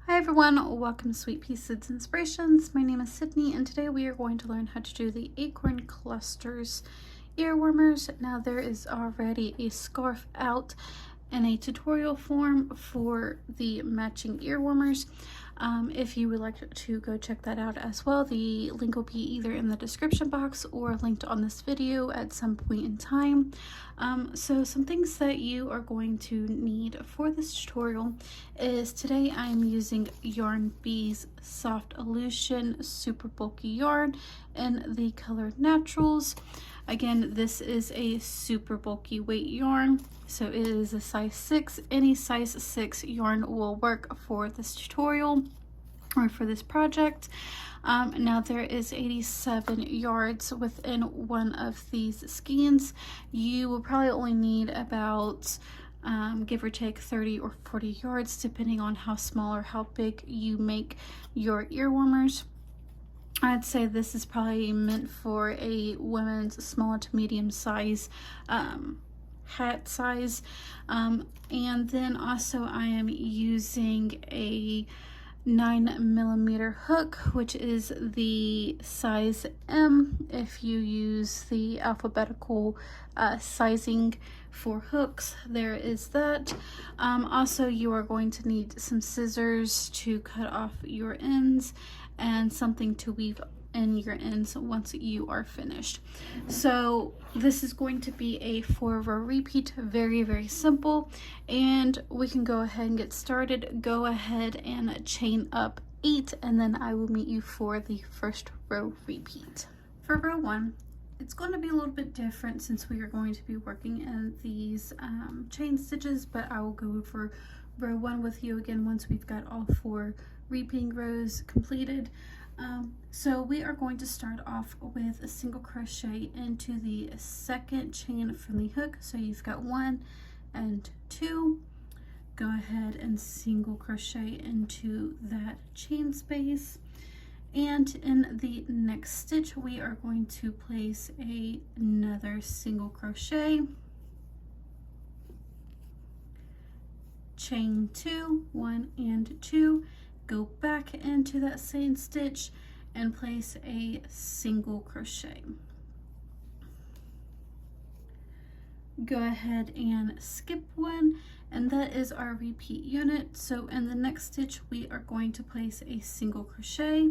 Hi everyone, welcome to Sweet Pea Seeds Inspirations. My name is Sydney and today we are going to learn how to do the acorn clusters earwarmers. Now there is already a scarf out in a tutorial form for the matching earwarmers. If you would like to go check that out as well, the link will be either in the description box or linked on this video at some point in time. So some things that you are going to need for this tutorial is today I'm using Yarn Bee's Soft Illusion Super Bulky Yarn in the color Naturals. Again, this is a super bulky weight yarn, so it is a size 6. Any size 6 yarn will work for this tutorial or for this project. Now there is 87 yards within one of these skeins. You will probably only need about give or take 30 or 40 yards depending on how small or how big you make your earwarmers. I'd say this is probably meant for a women's small to medium size hat size. And then also I am using a 9mm hook, which is the size M if you use the alphabetical sizing for hooks. There is that. Also, you are going to need some scissors to cut off your ends and something to weave in your ends once you are finished. So this is going to be a 4-row repeat, very simple, and we can go ahead and get started. Go ahead and chain up 8 and then I will meet you for the first row repeat. For row 1, it's going to be a little bit different since we are going to be working in these chain stitches, but I will go over row 1 with you again once we've got all 4 repeating rows completed. So we are going to start off with a single crochet into the second chain from the hook. So you've got 1 and 2. Go ahead and single crochet into that chain space. And in the next stitch, we are going to place another single crochet, chain 2, 1 and 2, go back into that same stitch and place a single crochet. Go ahead and skip 1, and that is our repeat unit. So in the next stitch, we are going to place a single crochet,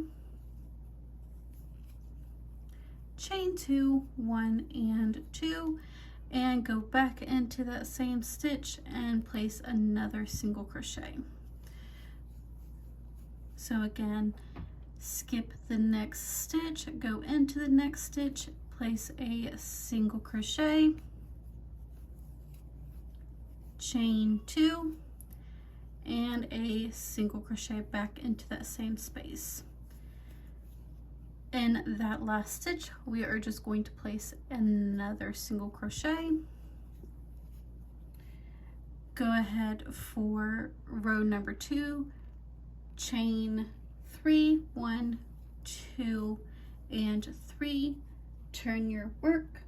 chain 2, 1 and 2, and go back into that same stitch and place another single crochet. So again, skip the next stitch, go into the next stitch, place a single crochet, chain 2, and a single crochet back into that same space. In that last stitch, we are just going to place another single crochet. Go ahead for row number 2, chain 3, 1, 2, and 3, turn your work.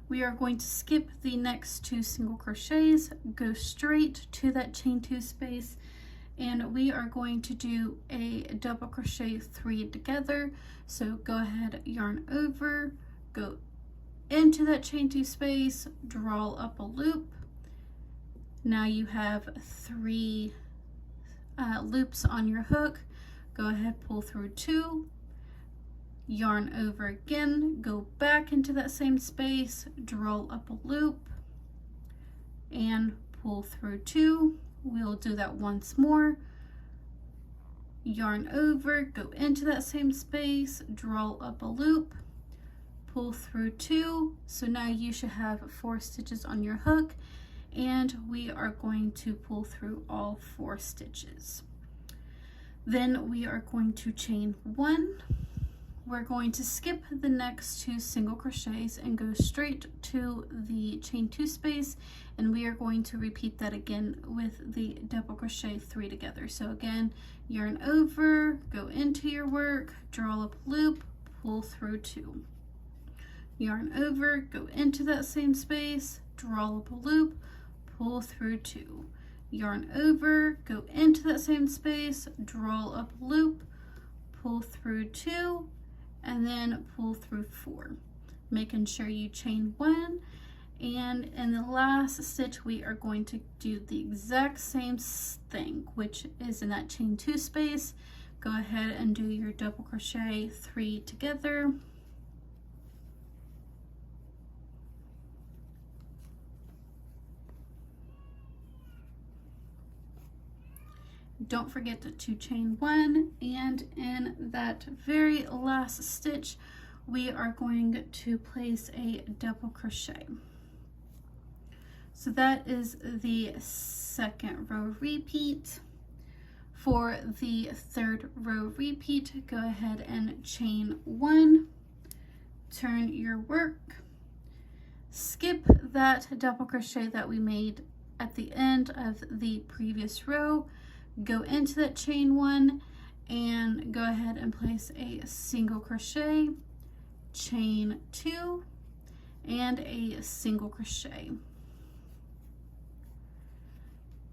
We are going to skip the next 2 single crochets, go straight to that chain 2 space, and we are going to do a double crochet 3 together. So go ahead, yarn over, go into that chain 2 space, draw up a loop. Now you have 3 loops on your hook. Go ahead, pull through 2, yarn over again, go back into that same space, draw up a loop, and pull through 2. We'll do that once more. Yarn over, go into that same space, draw up a loop, pull through 2. So now you should have 4 stitches on your hook, and we are going to pull through all 4 stitches. Then we are going to chain 1. We're going to skip the next 2 single crochets and go straight to the chain 2 space, and we are going to repeat that again with the double crochet 3 together. So again, yarn over, go into your work, draw up a loop, pull through 2. Yarn over, go into that same space, draw up a loop, pull through 2. yarn over, go into that same space, draw up a loop, pull through 2, and then pull through 4, making sure you chain 1. And in the last stitch we are going to do the exact same thing, which is in that chain 2 space. Go ahead and do your double crochet 3 together. Don't forget to chain 1, and in that very last stitch we are going to place a double crochet. So that is the second row repeat. For the third row repeat, go ahead and chain 1, turn your work, skip that double crochet that we made at the end of the previous row, go into that chain 1 and go ahead and place a single crochet, chain 2, and a single crochet.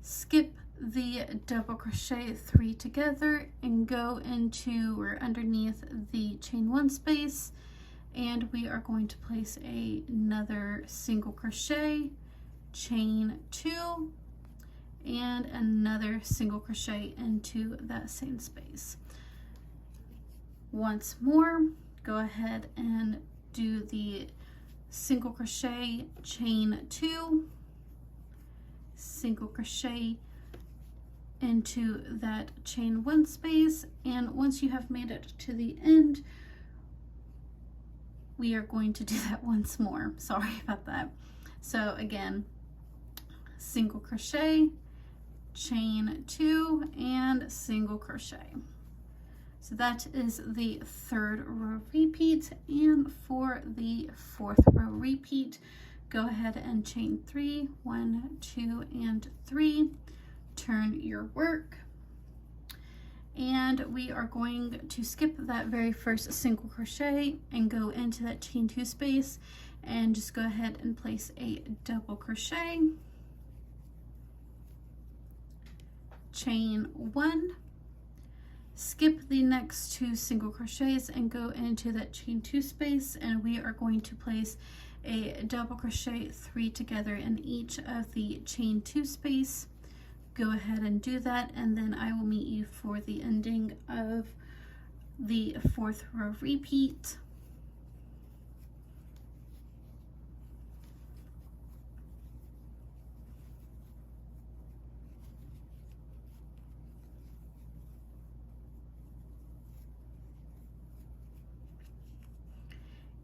Skip the double crochet 3 together and go into or underneath the chain 1 space, and we are going to place another single crochet, chain 2, and another single crochet into that same space. Once more, go ahead and do the single crochet, chain 2, single crochet into that chain 1 space, and once you have made it to the end, we are going to do that once more. Sorry about that. So again, single crochet, chain 2, and single crochet. So that is the third row repeat, and for the fourth row repeat, go ahead and chain 3, 1, 2, and 3, turn your work, and we are going to skip that very first single crochet and go into that chain 2 space and just go ahead and place a double crochet, chain 1, skip the next 2 single crochets and go into that chain 2 space, and we are going to place a double crochet 3 together in each of the chain 2 space. Go ahead and do that, and then I will meet you for the ending of the fourth row repeat.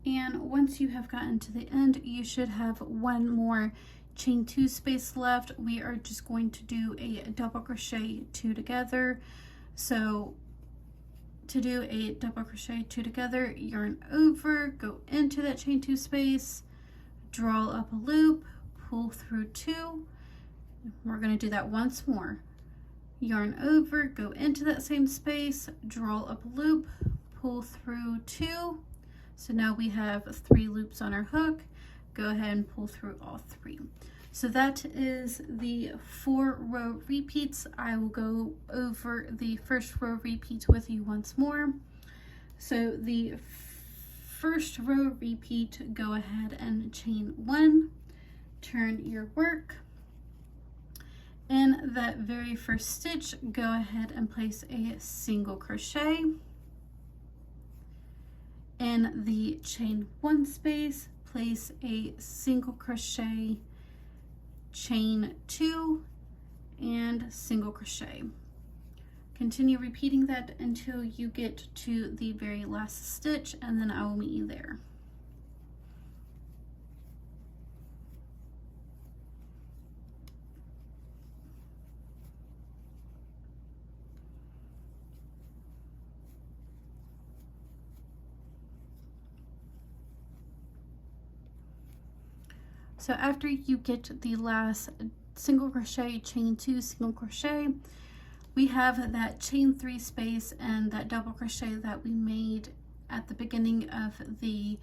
And once you have gotten to the end, you should have one more chain 2 space left. We are just going to do a double crochet 2 together. So to do a double crochet 2 together, yarn over, go into that chain 2 space, draw up a loop, pull through 2. We're going to do that once more. Yarn over, go into that same space, draw up a loop, pull through 2. So now we have 3 loops on our hook. Go ahead and pull through all 3. So that is the 4 row repeats. I will go over the first row repeats with you once more. So the first row repeat, go ahead and chain 1, turn your work. In that very first stitch, go ahead and place a single crochet. In the chain 1 space, place a single crochet, chain 2, and single crochet. Continue repeating that until you get to the very last stitch, and then I will meet you there. So after you get the last single crochet, chain 2, single crochet, we have that chain 3 space and that double crochet that we made at the beginning of the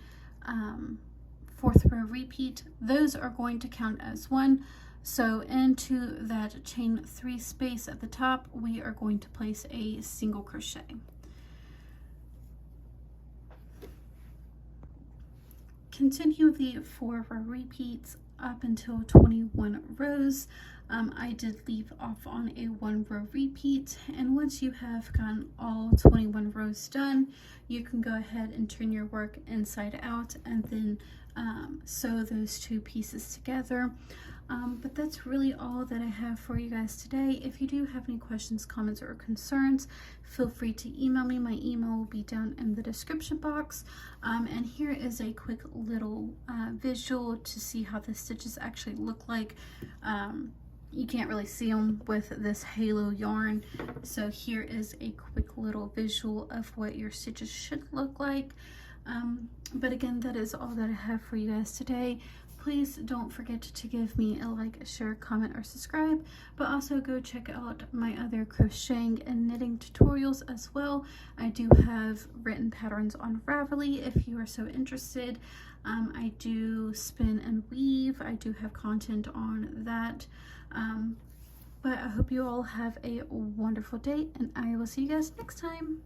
fourth row repeat, those are going to count as one. So into that chain 3 space at the top, we are going to place a single crochet. Continue the 4 row repeats up until 21 rows. I did leave off on a 1 row repeat, and once you have gotten all 21 rows done, you can go ahead and turn your work inside out and then sew those 2 pieces together. But that's really all that I have for you guys today. If you do have any questions, comments, or concerns, feel free to email me. My email will be down in the description box. And here is a quick little visual to see how the stitches actually look like. You can't really see them with this halo yarn. So here is a quick little visual of what your stitches should look like. But again, that is all that I have for you guys today. Please don't forget to give me a like, a share, comment, or subscribe, but also go check out my other crocheting and knitting tutorials as well. I do have written patterns on Ravelry if you are so interested. I do spin and weave. I do have content on that. But I hope you all have a wonderful day, and I will see you guys next time.